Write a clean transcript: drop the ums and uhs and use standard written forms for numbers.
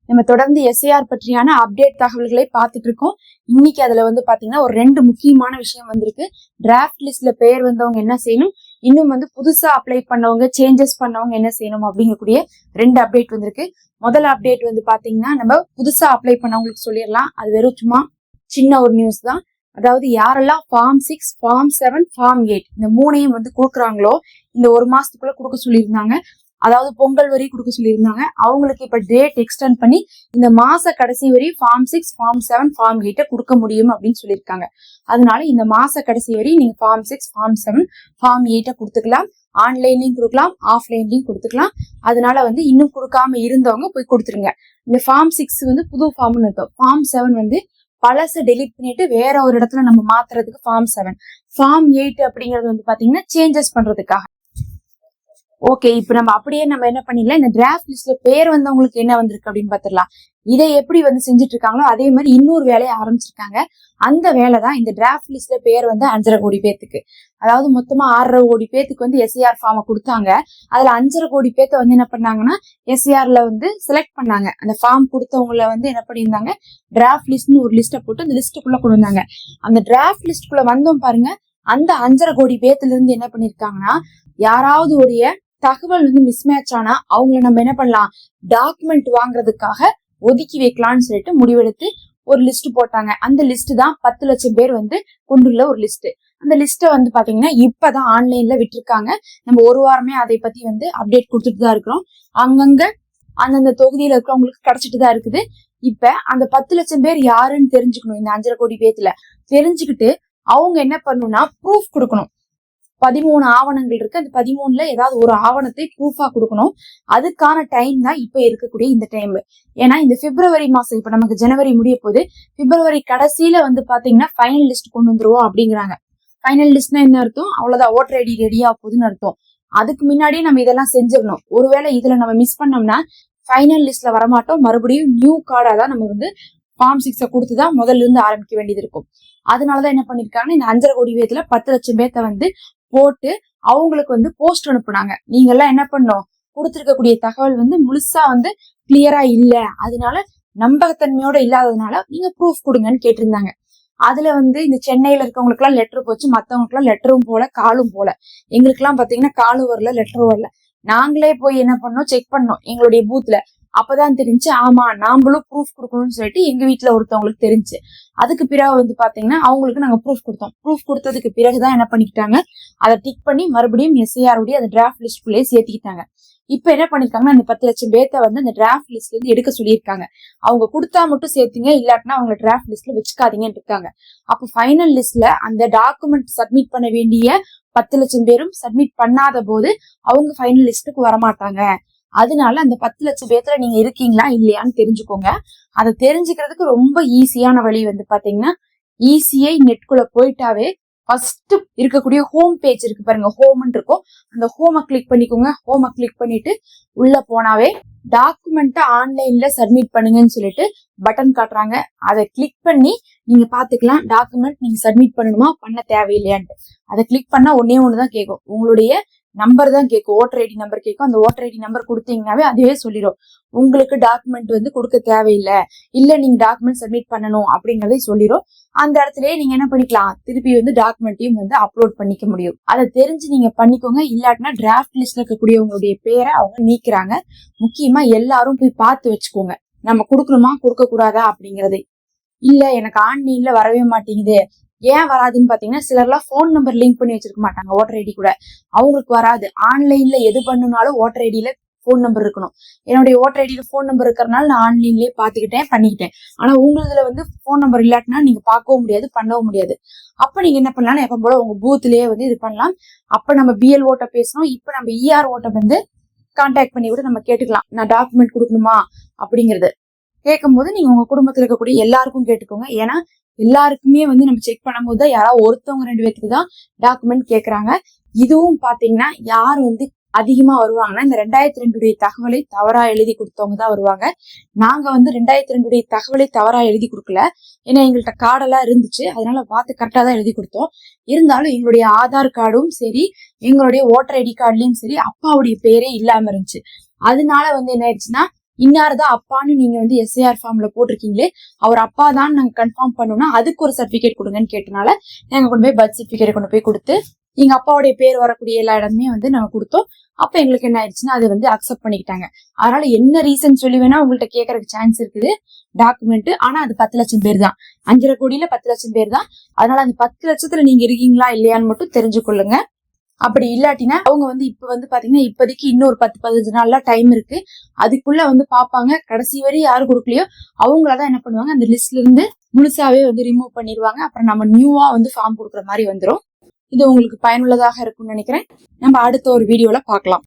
நம்ம தொடர்ந்து எஸ்ஐஆர் பற்றியான அப்டேட் தகவல்களை பார்த்துட்டு இருக்கோம். இன்னைக்கு அதுல பாத்தீங்கன்னா ஒரு 2 முக்கியமான விஷயம் வந்திருக்கு. டிராஃப்ட் லிஸ்ட்ல பேர் வந்தவங்க என்ன செய்யணும், இன்னும் புதுசா அப்ளை பண்ணவங்க சேஞ்சஸ் பண்ணவங்க என்ன செய்யணும் அப்படிங்கக்கூடிய 2 அப்டேட் வந்திருக்கு. முதல் அப்டேட் பாத்தீங்கன்னா நம்ம புதுசா அப்ளை பண்ணவங்களுக்கு சொல்லிடலாம். அது வெறும் சும்மா சின்ன ஒரு நியூஸ் தான். அதாவது யாரெல்லாம் ஃபார்ம் 6, ஃபார்ம் 7, ஃபார்ம் 8 இந்த 3ஐயும் கொடுக்குறாங்களோ இந்த ஒரு மாசத்துக்குள்ள கொடுக்க சொல்லியிருந்தாங்க. அதாவது பொங்கல் வரி கொடுக்க சொல்லியிருந்தாங்க. அவங்களுக்கு இப்ப டேட் எக்ஸ்டெண்ட் பண்ணி இந்த மாச கடைசி வரை ஃபார்ம் 6, ஃபார்ம் 7, ஃபார்ம் 8 கொடுக்க முடியும் அப்படின்னு சொல்லியிருக்காங்க. அதனால இந்த மாச கடைசி வரை நீங்க ஃபார்ம் 6, ஃபார்ம் 7, ஃபார்ம் 8 கொடுத்துக்கலாம். ஆன்லைன்லயும் கொடுக்கலாம், ஆஃப்லைன்லயும் கொடுத்துக்கலாம். அதனால இன்னும் கொடுக்காம இருந்தவங்க போய் கொடுத்துருங்க. இந்த ஃபார்ம் 6 புது ஃபார்ம்னு இருக்கும். ஃபார்ம் 7 பழச டெலிட் பண்ணிட்டு வேற ஒரு இடத்துல நம்ம மாத்துறதுக்கு ஃபார்ம் 7. ஃபார்ம் 8 அப்படிங்கிறது பாத்தீங்கன்னா சேஞ்சஸ் பண்றதுக்காக. ஓகே, இப்ப நம்ம அப்படியே நம்ம என்ன பண்ணிடலாம், இந்த டிராஃப்ட் லிஸ்ட்ல பேர் வந்தவங்களுக்கு என்ன வந்திருக்கு அப்படின்னு பாத்துடலாம். இதை எப்படி செஞ்சுட்டு இருக்காங்களோ அதே மாதிரி இன்னொரு வேலையை ஆரம்பிச்சிருக்காங்க. அந்த வேலை தான் இந்த டிராஃப்ட் லிஸ்ட்ல பேர் 5.5 கோடி பேத்துக்கு, அதாவது மொத்தமா 6.5 கோடி பேத்துக்கு எஸ்ஐஆர் ஃபார்மை கொடுத்தாங்க. அதுல 5.5 கோடி பேத்த என்ன பண்ணாங்கன்னா எஸ்ஐஆர்ல செலக்ட் பண்ணாங்க. அந்த ஃபார்ம் கொடுத்தவங்கள என்ன பண்ணியிருந்தாங்க, டிராஃப்ட் லிஸ்ட்னு ஒரு லிஸ்ட்டை போட்டு அந்த லிஸ்ட்டுக்குள்ள கொண்டு வந்தாங்க. அந்த டிராஃப்ட் லிஸ்ட்டுக்குள்ள வந்தோம் பாருங்க, அந்த 5.5 கோடி பேத்துல இருந்து என்ன பண்ணிருக்காங்கன்னா, யாராவது உடைய தகவல் மிஸ்மேட்ச் ஆனா அவங்கள நம்ம என்ன பண்ணலாம், டாக்குமெண்ட் வாங்குறதுக்காக ஒதுக்கி வைக்கலாம்னு சொல்லிட்டு முடிவெடுத்து ஒரு லிஸ்ட் போட்டாங்க. அந்த லிஸ்ட் தான் 10 லட்சம் பேர் கொண்டுள்ள ஒரு லிஸ்ட். அந்த லிஸ்ட்டை பாத்தீங்கன்னா இப்பதான் ஆன்லைன்ல விட்டுருக்காங்க. நம்ம ஒரு வாரமே அதை பத்தி அப்டேட் கொடுத்துட்டு தான் இருக்கிறோம். அங்கங்க அந்தந்த தொகுதியில இருக்கிறவங்களுக்கு கிடைச்சிட்டு தான் இருக்குது. இப்ப அந்த 10 லட்சம் பேர் யாருன்னு தெரிஞ்சுக்கணும். இந்த 5.5 கோடி பேத்துல தெரிஞ்சுக்கிட்டு அவங்க என்ன பண்ணணும்னா ப்ரூஃப் கொடுக்கணும். 13 ஆவணங்கள் இருக்கு. அந்த 13ல ஏதாவது ஒரு ஆவணத்தை ப்ரூஃபா கொடுக்கணும். அதுக்கான டைம் தான் இப்ப இருக்கக்கூடிய இந்த டைம். ஏன்னா இந்த பிப்ரவரி மாசம், இப்ப நமக்கு ஜனவரி முடிய போது, பிப்ரவரி கடைசியில பாத்தீங்கன்னா ஃபைனல் லிஸ்ட் கொண்டு வந்துருவோம் அப்படிங்கிறாங்க. ஃபைனல் லிஸ்ட்னா என்ன அர்த்தம், அவ்வளவுதான் ஓட்டர் ஐடி ரெடியா போகுதுன்னு அர்த்தம். அதுக்கு முன்னாடியே நம்ம இதெல்லாம் செஞ்சிடணும். ஒருவேளை இதுல நம்ம மிஸ் பண்ணோம்னா ஃபைனல் லிஸ்ட்ல வரமாட்டோம். மறுபடியும் நியூ கார்டா தான் நம்ம ஃபார்ம் 6 கொடுத்துதான் முதல்ல இருந்து ஆரம்பிக்க வேண்டியது இருக்கும். அதனாலதான் என்ன பண்ணிருக்காங்கன்னா, இந்த 5.5 கோடி பேத்துல 10 லட்சம் பேர்த்த போட்டு அவங்களுக்கு போஸ்ட் அனுப்புனாங்க. நீங்க எல்லாம் என்ன பண்ணோம், கொடுத்திருக்கக்கூடிய தகவல் முழுசா கிளியரா இல்ல, அதனால நம்பகத்தன்மையோட இல்லாததுனால நீங்க ப்ரூஃப் கொடுங்கன்னு கேட்டிருந்தாங்க. அதுல இந்த சென்னையில இருக்கவங்களுக்கு எல்லாம் லெட்டர் போச்சு, மத்தவங்களுக்கு எல்லாம் லெட்டரும் போல காலும் போல. எங்களுக்கு எல்லாம் பாத்தீங்கன்னா காலும் வரல, லெட்டரும் வரல. நாங்களே போய் என்ன பண்ணோம், செக் பண்ணோம் எங்களுடைய பூத்ல. அப்பதான் தெரிஞ்சு, ஆமா நாமளும் ப்ரூஃப் கொடுக்கணும்னு சொல்லிட்டு எங்க வீட்டுல ஒருத்தவங்களுக்கு தெரிஞ்சு. அதுக்கு பிறகு பாத்தீங்கன்னா அவங்களுக்கு நாங்க ப்ரூஃப் கொடுத்தோம். ப்ரூஃப் கொடுத்ததுக்கு பிறகுதான் என்ன பண்ணிக்கிட்டாங்க, அதை டிக் பண்ணி மறுபடியும் எஸ்ஐஆர் உடைய அந்த டிராஃப்ட் லிஸ்ட்குள்ளேயே சேர்த்துக்கிட்டாங்க. இப்ப என்ன பண்ணிருக்காங்கன்னா, அந்த 10 லட்சம் பேர்த்த அந்த டிராஃப்ட் லிஸ்ட்ல இருந்து எடுக்க சொல்லியிருக்காங்க. அவங்க கொடுத்தா மட்டும் சேர்த்துங்க, இல்லாட்டினா அவங்க டிராஃப்ட் லிஸ்ட்ல வச்சுக்காதீங்கன்னு இருக்காங்க. அப்ப ஃபைனல் லிஸ்ட்ல அந்த டாக்குமெண்ட் சப்மிட் பண்ண வேண்டிய 10 லட்சம் பேரும் சப்மிட் பண்ணாத போது அவங்க ஃபைனல் லிஸ்ட்டுக்கு வரமாட்டாங்க. அதனால அந்த 10 லட்சம் பேர்த்துல நீங்க இருக்கீங்களா இல்லையான்னு தெரிஞ்சுக்கோங்க. அதை தெரிஞ்சுக்கிறதுக்கு ரொம்ப ஈஸியான வழி பாத்தீங்கன்னா, ஈஸியா நெட்குள்ள போயிட்டாவே ஃபர்ஸ்ட் இருக்கக்கூடிய ஹோம் பேஜ் இருக்கு பாருங்க, ஹோம்னு இருக்கும். அந்த ஹோமை கிளிக் பண்ணிக்கோங்க. ஹோமை கிளிக் பண்ணிட்டு உள்ள போனாவே டாக்குமெண்ட்டை ஆன்லைன்ல சப்மிட் பண்ணுங்கன்னு சொல்லிட்டு பட்டன் காட்டுறாங்க. அதை கிளிக் பண்ணி நீங்க பாத்துக்கலாம், டாக்குமெண்ட் நீங்க சப்மிட் பண்ணணுமா பண்ண தேவையில்லையான்ட்டு. அதை கிளிக் பண்ணா ஒன்னே ஒண்ணுதான் கேட்கும், உங்களுடைய நம்பர் தான் கேட்கும், ஓட்டர் ஐடி நம்பர் கேட்கும். அந்த ஓட்டர் ஐடி நம்பர் கொடுத்தீங்கன்னாவே அதுவே சொல்லிடும் உங்களுக்கு டாக்குமெண்ட் கொடுக்க தேவையில்லை, இல்ல நீங்க டாக்குமெண்ட் சப்மிட் பண்ணணும் அப்படிங்கறதை சொல்லிடும். அந்த இடத்துலயே நீங்க என்ன பண்ணிக்கலாம், திருப்பி டாக்குமெண்ட்டையும் அப்லோட் பண்ணிக்க முடியும். அதை தெரிஞ்சு நீங்க பண்ணிக்கோங்க. இல்லாட்டினா டிராஃப்ட் லிஸ்ட்ல இருக்கக்கூடிய உங்களுடைய பேரை அவங்க நீக்கிறாங்க. முக்கியமா எல்லாரும் போய் பார்த்து வச்சுக்கோங்க, நம்ம கொடுக்கணுமா கொடுக்க கூடாதா அப்படிங்கறது. இல்ல எனக்கு ஆன்லைன்ல வரவே மாட்டேங்குது, ஏன் வராதுன்னு பாத்தீங்கன்னா, சிலர்லாம் போன் நம்பர் லிங்க் பண்ணி வச்சிருக்க மாட்டாங்க ஓட்டர் ஐடி கூட, அவங்களுக்கு வராது. ஆன்லைன்ல எது பண்ணுனாலும் ஓட்டர் ஐடியில போன் நம்பர் இருக்கணும். என்னுடைய ஓட்டர் ஐடியில போன் நம்பர் இருக்கிறதுனால நான் ஆன்லைன்லயே பாத்துக்கிட்டேன், பண்ணிக்கிட்டேன். ஆனா உங்களதுல போன் நம்பர் இல்லாட்டினா நீங்க பார்க்கவும் முடியாது, பண்ணவும் முடியாது. அப்ப நீங்க என்ன பண்ணலாம், எப்ப போல உங்க பூத்லயே இது பண்ணலாம். அப்ப நம்ம பிஎல் ஓட்ட பேசணும். இப்ப நம்ம இஆர் ஓட்ட கான்டாக்ட் பண்ணி கூட நம்ம கேட்டுக்கலாம், நான் டாக்குமெண்ட் கொடுக்கணுமா அப்படிங்கறது. கேட்கும் போது நீங்க உங்க குடும்பத்துல இருக்கக்கூடிய எல்லாருக்கும் கேட்டுக்கோங்க. ஏன்னா எல்லாருக்குமே நம்ம செக் பண்ணும்போது தான் யாராவது ஒருத்தவங்க 2 பேருக்கு தான் டாக்குமெண்ட் கேக்குறாங்க. இதுவும் பாத்தீங்கன்னா யார் அதிகமா வருவாங்கன்னா, இந்த 2002 தகவலை தவறா எழுதி கொடுத்தவங்க தான் வருவாங்க. நாங்க 2002 தகவலை தவறா எழுதி கொடுக்கல. ஏன்னா எங்கள்கிட்ட கார்டெல்லாம் இருந்துச்சு, அதனால பார்த்து கரெக்டா தான் எழுதி கொடுத்தோம். இருந்தாலும் எங்களுடைய ஆதார் கார்டும் சரி, எங்களுடைய ஓட்டர் ஐடி கார்டுலயும் சரி அப்பாவுடைய பேரே இல்லாம இருந்துச்சு. அதனால என்ன ஆயிடுச்சுன்னா, இன்னார்தான் அப்பான்னு நீங்க வந்து எஸ்ஐஆர் ஃபார்ம்ல போட்டிருக்கீங்களே, அவர் அப்பா தான் நாங்க கன்ஃபார்ம் பண்ணோம்னா அதுக்கு ஒரு சர்டிபிகேட் கொடுங்கன்னு கேட்டனால நாங்க கொண்டு போய் பர்த் சர்டிபிகேட் கொண்டு போய் கொடுத்து எங்க அப்பாவுடைய பேர் வரக்கூடிய எல்லா இடமே வந்து நாங்க கொடுத்தோம். அப்ப எங்களுக்கு என்ன ஆயிடுச்சுன்னா அதை வந்து அக்செப்ட் பண்ணிக்கிட்டாங்க. அதனால என்ன ரீசன் சொல்லி வேணா உங்கள்ட்ட கேட்கறதுக்கு சான்ஸ் இருக்குது டாக்குமெண்ட். ஆனா அது 10 லட்சம் பேர் தான், 5.5 கோடியில 10 லட்சம் பேர் தான். அதனால அந்த 10 லட்சத்துல நீங்க இருக்கீங்களா இல்லையான்னு மட்டும் தெரிஞ்சு கொள்ளுங்க. அப்படி இல்லாட்டினா அவங்க வந்து இப்ப வந்து பாத்தீங்கன்னா இப்போதைக்கு இன்னொரு 10-15 நாள்ல டைம் இருக்கு, அதுக்குள்ள வந்து பாப்பாங்க. கடைசி வரை யாரு கொடுக்கலையோ அவங்களதான் என்ன பண்ணுவாங்க, அந்த லிஸ்ட்ல இருந்து முழுசாவே வந்து ரிமூவ் பண்ணிடுவாங்க. அப்புறம் நம்ம நியூவா வந்து ஃபார்ம் கொடுக்குற மாதிரி வந்துடும். இது உங்களுக்கு பயனுள்ளதாக இருக்கும்னு நினைக்கிறேன். நம்ம அடுத்த ஒரு வீடியோல பார்க்கலாம்.